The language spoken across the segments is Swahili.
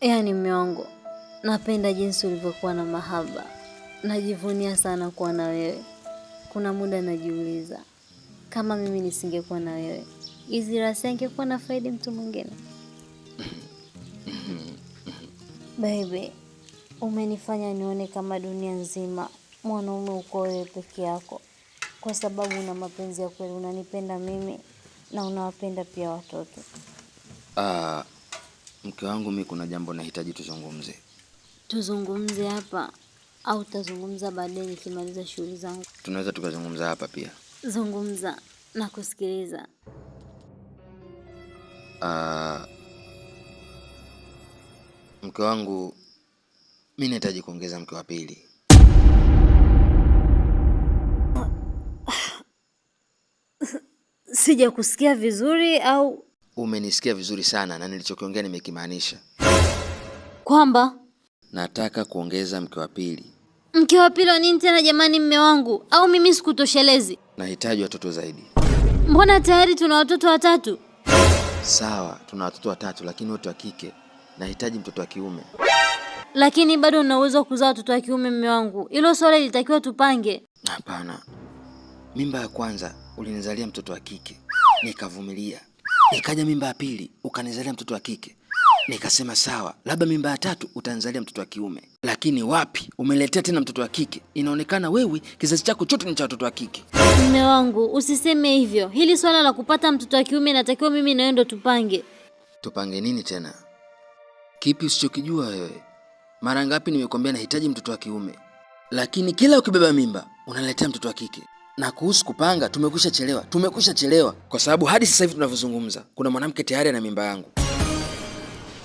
Yaani mume wangu, napenda jinsi ulivyokuwa na mahaba. Najivunia sana kuwa na wewe. Kuna muda najiuliza, kama mimi nisingekuwa na wewe, hizi rasi angekuwa na faidi mtu mwingine. Baby, umenifanya nione kama dunia nzima mwanaume uko wewe peke yako. Kwa sababu una mapenzi ya kweli, unanipenda mimi na unawapenda pia watoto. Mke wangu, mimi kuna jambo nahitaji tuzungumze. Tuzungumze hapa au tazungumza baadaye nikimaliza shughuli zangu? Tunaweza tukazungumza hapa pia. Zungumza, nakusikiliza. Mke wangu, mimi nahitaji kuongeza mke wa pili. Sija kusikia vizuri au? Umenisikia vizuri sana na nilichokiongea nimekimaanisha. Kwamba nataka kuongeza mke wa pili. Mke wa pili nini tena jamani mume wangu? Au mimi sikutoshelezi? Nahitaji watoto zaidi. Mbona tayari tuna watoto 3? Sawa, tuna watoto 3 lakini wote wa kike. Nahitaji mtoto wa kiume. Lakini bado una uwezo wa kuzaa watoto wa kiume mume wangu. Hilo swala litakiwa tupange. Hapana. Mimba ya kwanza ulinizalia mtoto wa kike. Nikavumilia. Ikaja mimba ya pili ukanizalia mtoto wa kike. Nikasema sawa, labda mimba ya 3 utanizalia mtoto wa kiume. Lakini wapi, umeletea tena mtoto wa kike. Inaonekana wewe kizazi chako chote ni cha watoto wa kike. Mume wangu, usiseme hivyo. Hili swala la kupata mtoto wa kiume natakiwa mimi na wewe ndo tupange. Tupange nini tena? Kipi usichokijua wewe? Mara ngapi nimekwambia nahitaji mtoto wa kiume? Lakini kila ukibeba mimba unaletea mtoto wa kike. Na kuhusu kupanga tumekwisha chelewa kwa sababu hadi sasa hivi tunavyozungumza kuna mwanamke tayari ana mimba yangu.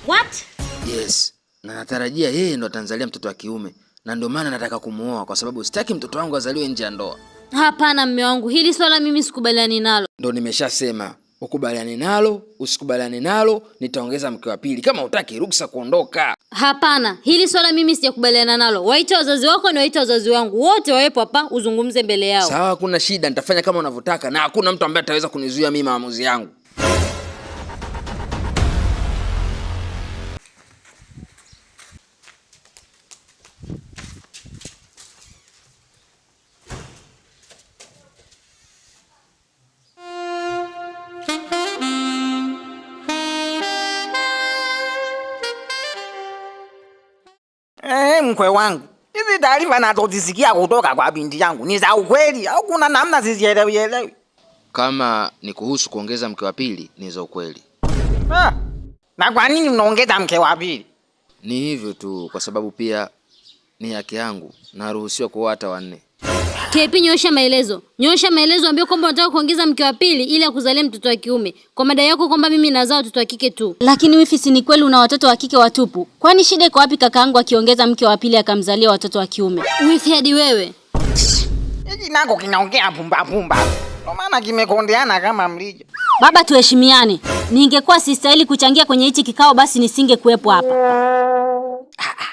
What? Yes, na natarajia yeye ndo atanzalia mtoto wa kiume na ndio maana nataka kumuoa kwa sababu sitaki mtoto wangu azaliwe nje ya ndoa. Hapana mume wangu, hili swala mimi sikubaliani nalo. Ndio nimeshasema, ukubaliani nalo, usikubaliani nalo, nitaongeza mke wa pili kama utaki ruksa kuondoka. Hapana, hili swala mimi sijakubaliana nalo. Waita wazazi wako na waita wazazi wangu, wote wawepo hapa uzungumze mbele yao. Sawa, kuna shida, nitafanya kama unavyotaka na hakuna mtu ambaye ataweza kunizuia mimi maamuzi yangu. Mkwe wangu, hizi taarifa nazozisikia kutoka kwa binti yangu ni za ukweli au kuna namna sizielewi? Kama ni kuhusu kuongeza mke wa pili ni za ukweli. Na kwa nini unaongeza mke wa pili? Ni hivyo tu kwa sababu pia ni haki yangu na ruhusiwa kuoa hata 4. Kepi, nyosha maelezo ambia kwamba unataka kuongeza mke wa pili ili akuzalie mtoto wa kiume. Kwa madai yako kwamba mimi nazaa watoto wa kike tu. Lakini wifi, si ni kweli una watoto wa kike watupu? Kwani shida iko wapi kakaangu akiongeza mke wa pili akamzalia watoto wa kiume? Wifi hadi wewe. Hiki nako kinaongea pumba. Kwa maana kimekondeana kama mlija. Baba, tuheshimiane. Ningekuwa sistahili kuchangia kwenye hichi kikao basi nisingekuepo hapa.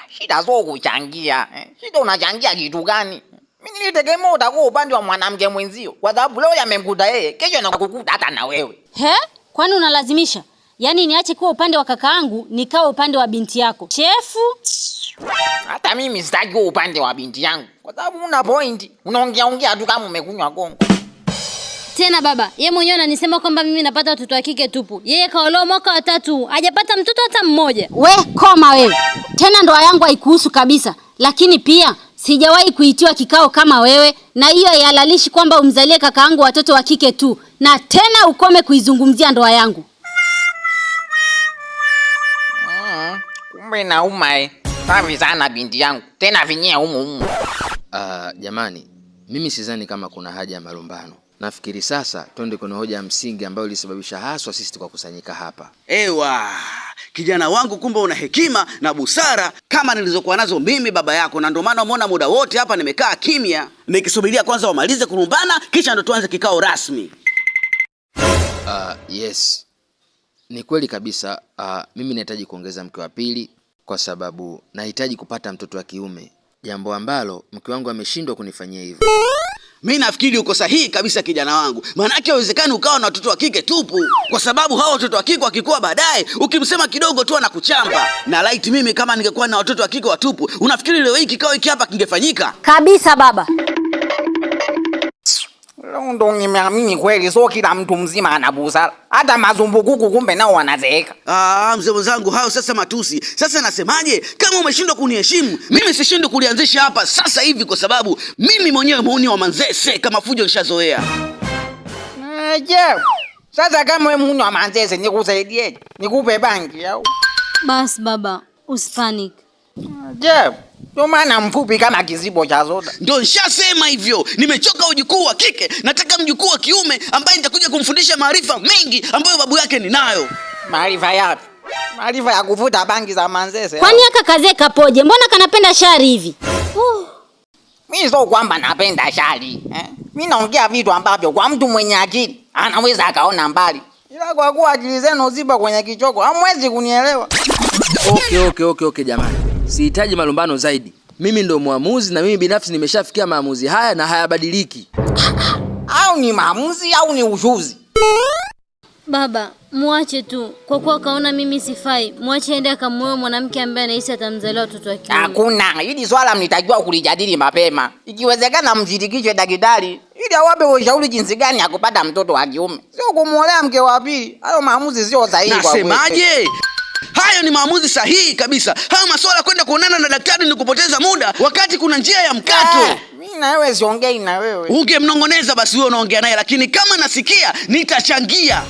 Shida sio kuchangia. Shida unachangia kitu gani? Mimi nilitegemea utakuwa upande wa mwanamke mwenzio. Kwa sababu leo yamemkuta yeye, kesho anakukuta hata na wewe. Kwani unalazimisha? Yaani niache kuwa upande wa kakaangu nikawa upande wa binti yako? Chefu. Hata mimi sitaki kuwa upande wa binti yangu. Kwa sababu una point. Unaongea tu kama umekunywa gongo. Tena baba, yeye mwenyewe ananisema kwamba mimi napata watoto wa kike tupu. Yeye kaolewa mwaka wa 3, hajapata mtoto hata mmoja. We koma wewe. Tena ndoa yangu haikuhusu kabisa. Lakini pia sijawahi kuitiwa kikao kama wewe, na hiyo haihalalishi kwamba umzalie kakaangu watoto wa kike tu. Na tena ukome kuizungumzia ndoa yangu. Kumbe nauma Safi sana binti yangu. Tena vinyea humu. Jamani, mimi sidhani kama kuna haja ya malumbano. Nafikiri sasa twende kwenye hoja ya msingi ambayo ilisababisha haswa sisi tukakusanyika hapa. Ewa, kijana wangu, kumbe una hekima na busara kama nilizokuwa nazo mimi baba yako, na ndio maana umeona muda wote hapa nimekaa kimya nikisubiria kwanza wamalize kulumbana kisha ndo tuanze kikao rasmi. Yes. Ni kweli kabisa. Mimi nahitaji kuongeza mke wa pili kwa sababu nahitaji kupata mtoto wa kiume, jambo ambalo mke wangu ameshindwa kunifanyia hivyo. Mimi nafikiri uko sahihi kabisa kijana wangu. Maana yake haiwezekani ukawa na watoto wa kike tupu, kwa sababu hao watoto wa kike wakikua baadaye ukimsema kidogo tu anakuchamba. Na laiti mimi kama ningekuwa na watoto wa kike watupu, unafikiri leo hii kikao hiki hapa kingefanyika? Kabisa baba. Ndo nimeamini kweli, so kila mtu mzima ana busara. Hata mazumbukuku kumbe nao wanazeeka. Mzee wangu, hayo sasa matusi. Sasa nasemaje, kama umeshindwa kuniheshimu, mimi sishindwe kulianzisha hapa sasa hivi, kwa sababu mimi mwenyewe muuni wa Manzese kama fujo nishazoea. Je, sasa kama wewe muuni wa Manzese nikusaidieje? Nikupe bangi au? Bas baba, usipanic. Je, ndio maana mfupi kama kizibo cha soda. Ndio nishasema hivyo. Nimechoka ujukuu wa kike, nataka mjukuu wa kiume ambaye nitakuja kumfundisha maarifa mengi ambayo babu yake ninayo. Maarifa yapi? Maarifa ya kuvuta bangi za Manzese. Kwani aka kaze kapoje? Mbona kanapenda shari hivi? Mimi sio kwamba napenda shari, Mimi naongea vitu ambavyo kwa mtu mwenye akili anaweza akaona mbali. Ila kwa kuwa akili zenu zipo kwenye kichoko, hamwezi kunielewa. Okay jamani. Sihitaji malumbano zaidi. Mimi ndo muamuzi na mimi binafsi nimeshafikia maamuzi haya na hayabadiliki. Au ni maamuzi au ni ushuzi? Baba, muache tu. Kwa kuwa kaona mimi sifai, muache aende akamuoe mwanamke ambaye anahisi atamzalia watoto wa kiume. Hakuna, hili swala mnitajua kulijadili mapema. Ikiwezekana mshirikishe daktari ili awape ushauri jinsi gani ya kupata mtoto wa kiume. Sio kumuolea mke wa pili. Hayo maamuzi sio sahihi kwa kweli. Nasemaje? Hayo ni maamuzi sahihi kabisa. Hayo masuala kwenda kuonana na daktari ni kupoteza muda wakati kuna njia ya mkato. Mimi na wewe siongei na wewe. Ungemnongoneza basi wewe unaongea naye, lakini kama nasikia nitachangia.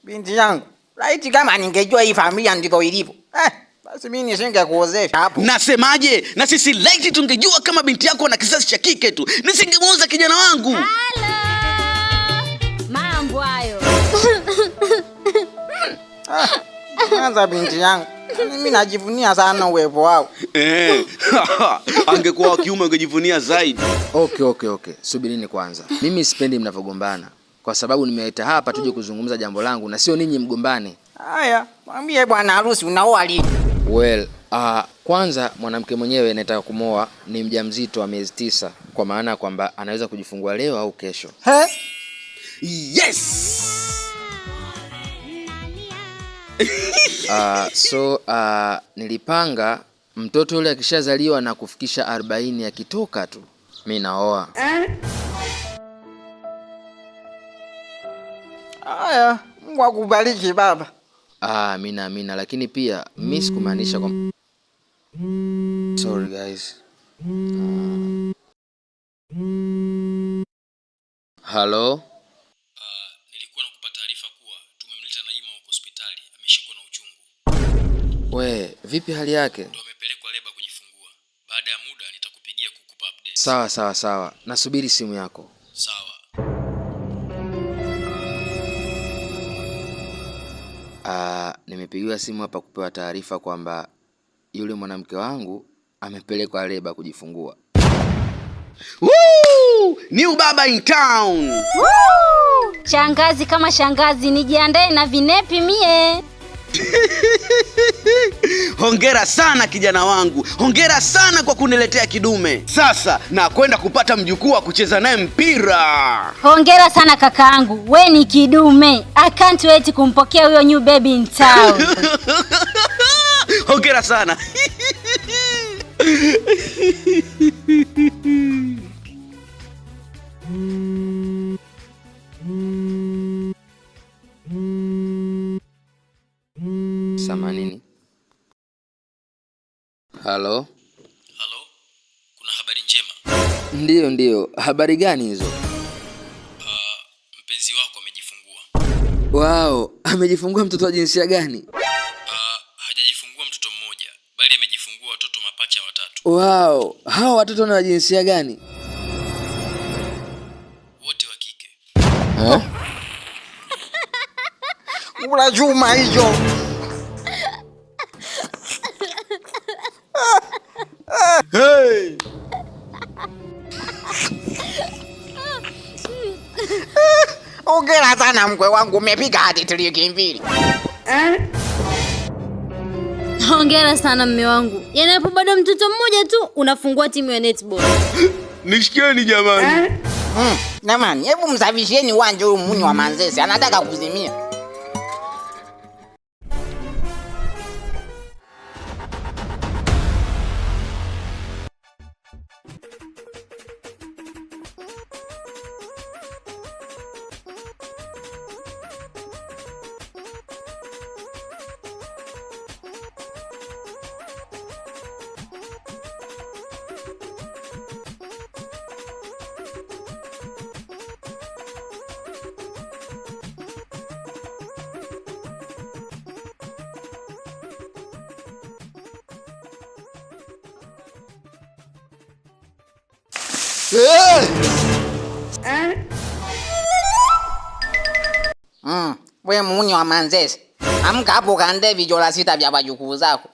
Binti yangu, laiti kama ningejua hii familia ndivyo ilivyo. Basi mimi nisingekuozesha hapo. Nasemaje? Na sisi laiti tungejua kama binti yako na kizazi cha kike tu, nisingemuoza kijana wangu. Halo. Mambo hayo. Kwanza binti yangu, mimi najivunia sana uwepo wao. Angekuwa wa kiume ungejivunia zaidi. Okay. Subirini kwanza. Mimi sipendi mnavogombana, kwa sababu nimeita hapa tuje kuzungumza jambo langu na sio ninyi mgombane. Haya, mwambie bwana harusi unaoa lini? Well, kwanza mwanamke mwenyewe anataka kumoa ni mjamzito wa miezi 9, kwa maana kwamba anaweza kujifungua leo au kesho. Yes. Nilipanga mtoto yule akishazaliwa na kufikisha 40 akitoka tu mimi naoa. Haya, Mungu akubariki baba. Amina, lakini pia mimi sikumaanisha kwa... Sorry guys. Hello? Nilikuwa nakupa taarifa kuwa tumemleta Naima huko hospitali, ameshikwa na uchungu. Vipi hali yake? Ndio amepelekwa leba kujifungua. Baada ya muda nitakupigia kukupa update. Sawa. Nasubiri simu yako. Sawa. Nimepigiwa simu hapa kupewa taarifa kwamba yule mwanamke wangu amepelekwa leba kujifungua. Woo! New baba in town. Woo! Shangazi kama shangazi, nijiandae na vinepi mie. Hongera sana kijana wangu. Hongera sana kwa kuniletea kidume. Sasa na kwenda kupata mjukuu wa kucheza naye mpira. Hongera sana kakaangu. We ni kidume. I can't wait kumpokea huyo new baby in town. Hongera sana. Samanini. Halo? Kuna habari njema? Ndiyo. Habari gani hizo? Mpenzi wako amejifungua. Wow, amejifungua mtoto wa jinsia gani? Hajajifungua mtoto mmoja, bali amejifungua watoto mapacha 3. Wow, hao watoto na jinsia gani? Kula chuma hicho. Hey! Hongera sana mkwe wangu, umepiga hadi triki mbili. Hongera sana mme wangu. Yaani hapo bado mtoto mmoja tu unafungua timu ya netball. Nishikieni jamani. Jamani, hebu msafishieni uwanja huu Munyi wa Manzese, anataka kuzimia. We Munyi wa Manzese, amka hapo kaandae vijola 6 vya wajukuu zako.